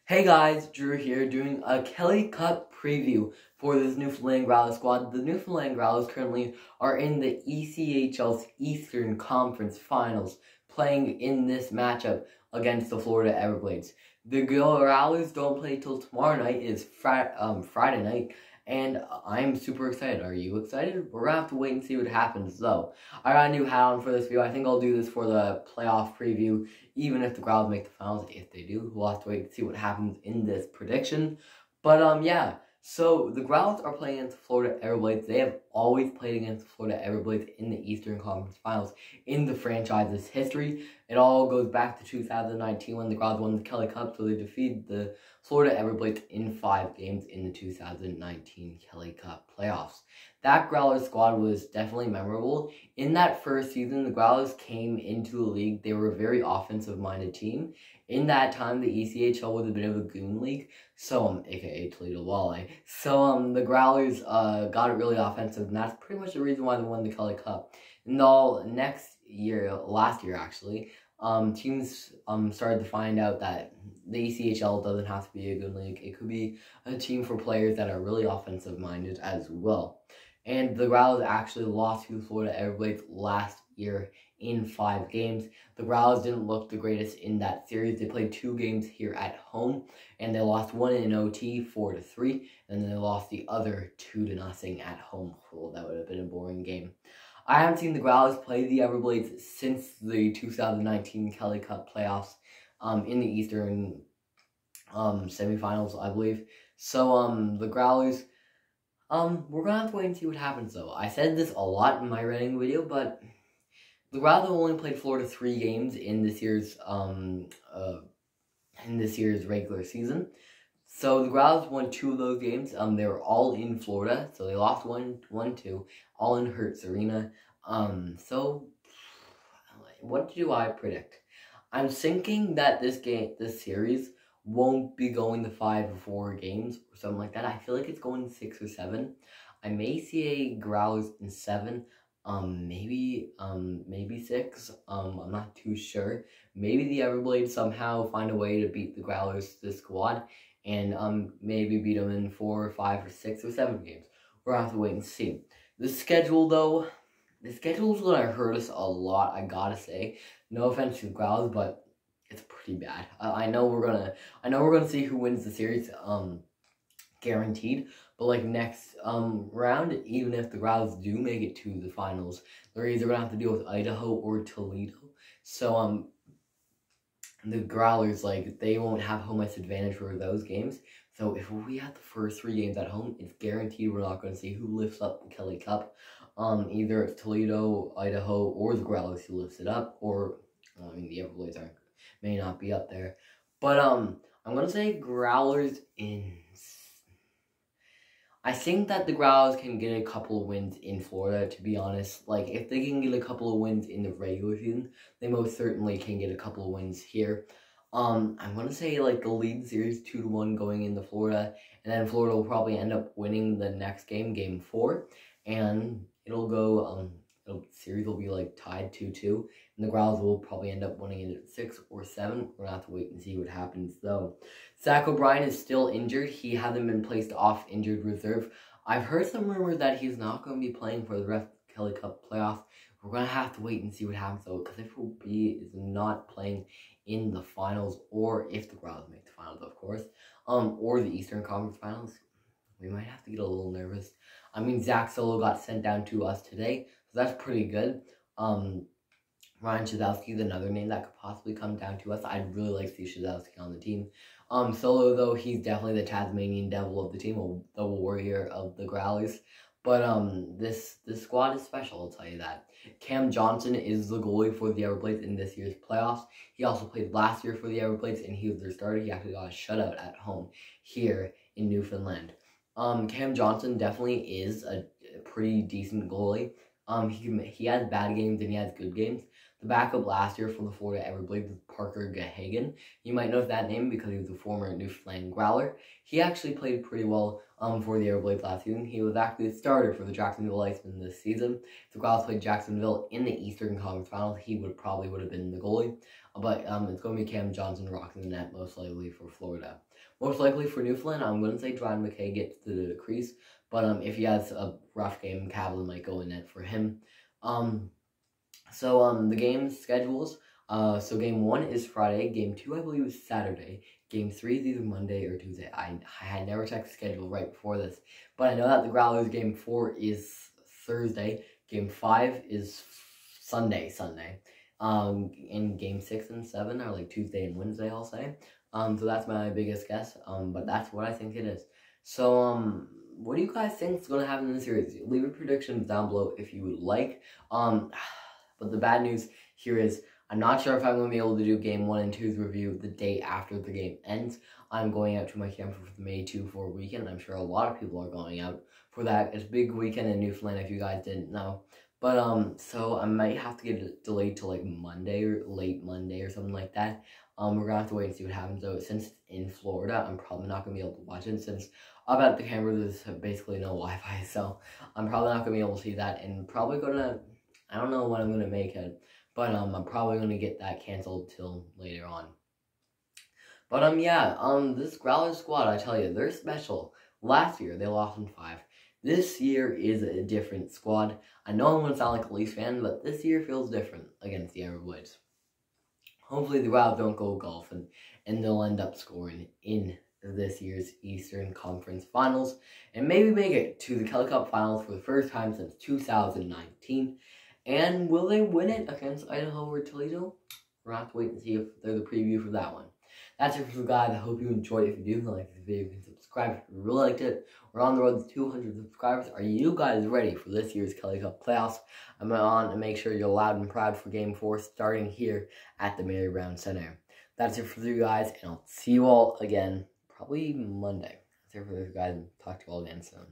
Hey guys, Drew here doing a Kelly Cup preview for this Newfoundland Growlers squad. The Newfoundland Growlers currently are in the ECHL's Eastern Conference Finals, playing in this matchup against the Florida Everblades. The Growlers don't play till tomorrow night. It's Friday night, and I'm super excited. Are you excited? We're gonna have to wait and see what happens though. I got a new hat on for this video. I think I'll do this for the playoff preview. Even if the Growlers make the finals, if they do, we'll have to wait and see what happens in this prediction. But, yeah. So, the Growlers are playing against the Florida Everblades. They have always played against the Florida Everblades in the Eastern Conference Finals in the franchise's history. It all goes back to 2019 when the Growlers won the Kelly Cup, so they defeated the Florida Everblades in 5 games in the 2019 Kelly Cup playoffs. That Growlers squad was definitely memorable. In that first season, the Growlers came into the league. They were a very offensive-minded team. In that time, the ECHL was a bit of a goon league, so, aka Toledo Walleye. So, the Growlers, got really offensive, and that's pretty much the reason why they won the Kelly Cup. And last year actually, teams, started to find out that the ECHL doesn't have to be a good league. It could be a team for players that are really offensive-minded as well. And the Growlers actually lost to the Florida Everblades last year in 5 games. The Growlers didn't look the greatest in that series. They played 2 games here at home, and they lost one in OT 4-3, and then they lost the other 2-0 at home. Well, that would have been a boring game. I haven't seen the Growlers play the Everblades since the 2019 Kelly Cup playoffs in the Eastern semifinals, I believe. So, the Growlers, we're gonna have to wait and see what happens, though. I said this a lot in my Reading video, but the Growlers only played Florida 3 games in this year's regular season. So the Growlers won 2 of those games. They were all in Florida, so they lost 1-2, all in Hertz Arena. So what do I predict? I'm thinking that this series won't be going to 5 or 4 games or something like that. I feel like it's going 6 or 7. I may see a Growlers in 7. Maybe 6. I'm not too sure. Maybe the Everblades somehow find a way to beat the Growlers, this squad, and maybe beat them in 4 or 5 or 6 or 7 games. We're gonna have to wait and see. The schedule, though, the schedule's gonna hurt us a lot, I gotta say. No offense to the Growlers, but it's pretty bad. I know we're gonna see who wins the series, guaranteed. But like next round, even if the Growlers do make it to the finals, they're either gonna have to deal with Idaho or Toledo. So the Growlers, like, they won't have home ice advantage for those games. So if we have the first 3 games at home, it's guaranteed we're not gonna see who lifts up the Kelly Cup. Either it's Toledo, Idaho, or the Growlers who lifts it up, or well, I mean the Everblades may not be up there. But I'm gonna say Growlers in. I think that the Growlers can get a couple of wins in Florida, to be honest. Like, if they can get a couple of wins in the regular season, they most certainly can get a couple of wins here. I'm going to say, like, the lead series 2-1 going into Florida, and then Florida will probably end up winning the next game, game 4, and it'll go, the series will be, like, tied 2-2, and the Growlers will probably end up winning it at 6 or 7. We're going to have to wait and see what happens, though. Zach O'Brien is still injured. He hasn't been placed off injured reserve. I've heard some rumors that he's not going to be playing for the rest of the Kelly Cup playoffs. We're going to have to wait and see what happens, though, because if he is not playing in the finals, or if the Growlers make the finals, of course, or the Eastern Conference Finals, we might have to get a little nervous. I mean, Zach Solo got sent down to us today, so that's pretty good. Ryan Shazowski is another name that could possibly come down to us. I'd really like to see Shazowski on the team. Solo, though, he's definitely the Tasmanian devil of the team, the warrior of the Growlers. But this squad is special, I'll tell you that. Cam Johnson is the goalie for the Everblades in this year's playoffs. He also played last year for the Everblades, and he was their starter. He actually got a shutout at home here in Newfoundland. Cam Johnson definitely is a pretty decent goalie. He has bad games and he has good games. The backup last year for the Florida Everblades was Parker Gahagan. You might know that name because he was a former Newfoundland Growler. He actually played pretty well for the Everblades last season. He was actually a starter for the Jacksonville Icemen this season. If the Growlers played Jacksonville in the Eastern Conference Finals, he would have been the goalie. But it's going to be Cam Johnson rocking the net, most likely for Florida. Most likely for Newfoundland, I'm going to say Dryden McKay gets to the crease. But if he has a rough game, Cavalier might go in net for him. The game schedules. So game 1 is Friday. Game 2, I believe, is Saturday. Game 3 is either Monday or Tuesday. I had never checked the schedule right before this. But I know that the Growlers game 4 is Thursday. Game 5 is Sunday. And game 6 and 7 are like Tuesday and Wednesday, I'll say. So that's my biggest guess. But that's what I think it is. So, what do you guys think is going to happen in the series? Leave your predictions down below if you would like. But the bad news here is I'm not sure if I'm going to be able to do Game 1 and 2's review the day after the game ends. I'm going out to my camper for the May 2-4 weekend. I'm sure a lot of people are going out for that. It's a big weekend in Newfoundland if you guys didn't know. But, so I might have to get it delayed to like Monday or late Monday or something like that. We're going to have to wait and see what happens though. Since it's in Florida, I'm probably not going to be able to watch it since up at the camera there's basically no Wi-Fi. So I'm probably not going to be able to see that and probably going to, I don't know when I'm going to make it. But I'm probably going to get that canceled till later on. But this Growler squad, I tell you, they're special. Last year, they lost in 5. This year is a different squad. I know I'm going to sound like a Leafs fan, but this year feels different against the Everblades. Hopefully the Growlers don't go golfing, and they'll end up scoring in this year's Eastern Conference Finals, and maybe make it to the Kelly Cup Finals for the first time since 2019. And will they win it against Idaho or Toledo? We're going to have to wait and see if they're the preview for that one. That's it for the guys. I hope you enjoyed it. If you do, like this video, you can subscribe if you really liked it. We're on the road to 200 subscribers. Are you guys ready for this year's Kelly Cup playoffs? I'm on to make sure you're loud and proud for Game 4 starting here at the Mary Brown Center. That's it for you guys, and I'll see you all again probably Monday. That's it for you guys, and talk to you all again soon.